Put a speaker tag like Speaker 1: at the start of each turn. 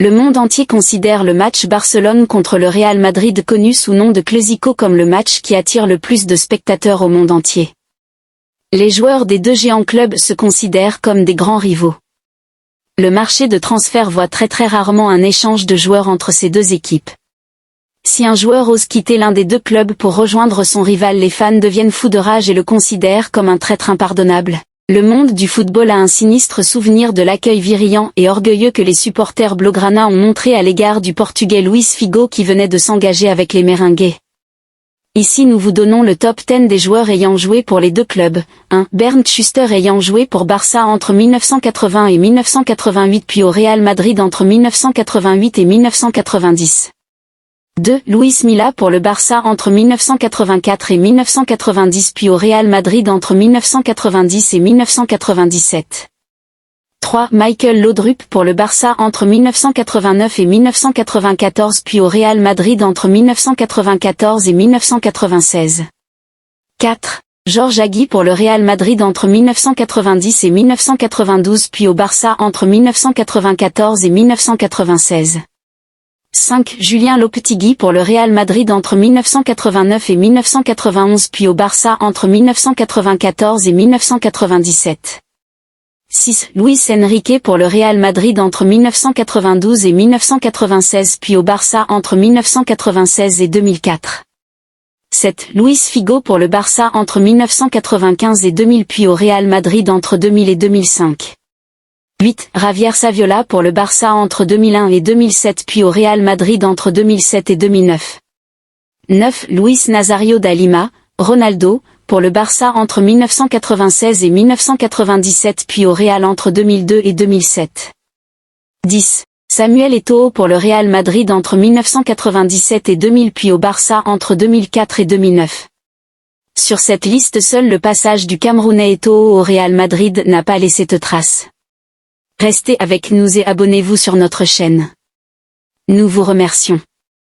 Speaker 1: Le monde entier considère le match Barcelone contre le Real Madrid connu sous nom de Clásico comme le match qui attire le plus de spectateurs au monde entier. Les joueurs des deux géants clubs se considèrent comme des grands rivaux. Le marché de transfert voit très rarement un échange de joueurs entre ces deux équipes. Si un joueur ose quitter l'un des deux clubs pour rejoindre son rival, les fans deviennent fous de rage et le considèrent comme un traître impardonnable. Le monde du football a un sinistre souvenir de l'accueil virillant et orgueilleux que les supporters blaugrana ont montré à l'égard du Portugais Luís Figo qui venait de s'engager avec les Merengues. Ici nous vous donnons le top 10 des joueurs ayant joué pour les deux clubs. 1. Bernd Schuster ayant joué pour Barça entre 1980 et 1988 puis au Real Madrid entre 1988 et 1990. 2. Luis Milla pour le Barça entre 1984 et 1990 puis au Real Madrid entre 1990 et 1997. 3. Michael Laudrup pour le Barça entre 1989 et 1994 puis au Real Madrid entre 1994 et 1996. 4. George Hagi pour le Real Madrid entre 1990 et 1992 puis au Barça entre 1994 et 1996. 5. Julien Lopetegui pour le Real Madrid entre 1989 et 1991 puis au Barça entre 1994 et 1997. 6. Luis Enrique pour le Real Madrid entre 1992 et 1996 puis au Barça entre 1996 et 2004. 7. Luis Figo pour le Barça entre 1995 et 2000 puis au Real Madrid entre 2000 et 2005. 8. Javier Saviola pour le Barça entre 2001 et 2007 puis au Real Madrid entre 2007 et 2009. 9. Luis Nazario da Lima, Ronaldo, pour le Barça entre 1996 et 1997 puis au Real entre 2002 et 2007. 10. Samuel Eto'o pour le Real Madrid entre 1997 et 2000 puis au Barça entre 2004 et 2009. Sur cette liste seul le passage du Camerounais Eto'o au Real Madrid n'a pas laissé de traces. Restez avec nous et abonnez-vous sur notre chaîne. Nous vous remercions.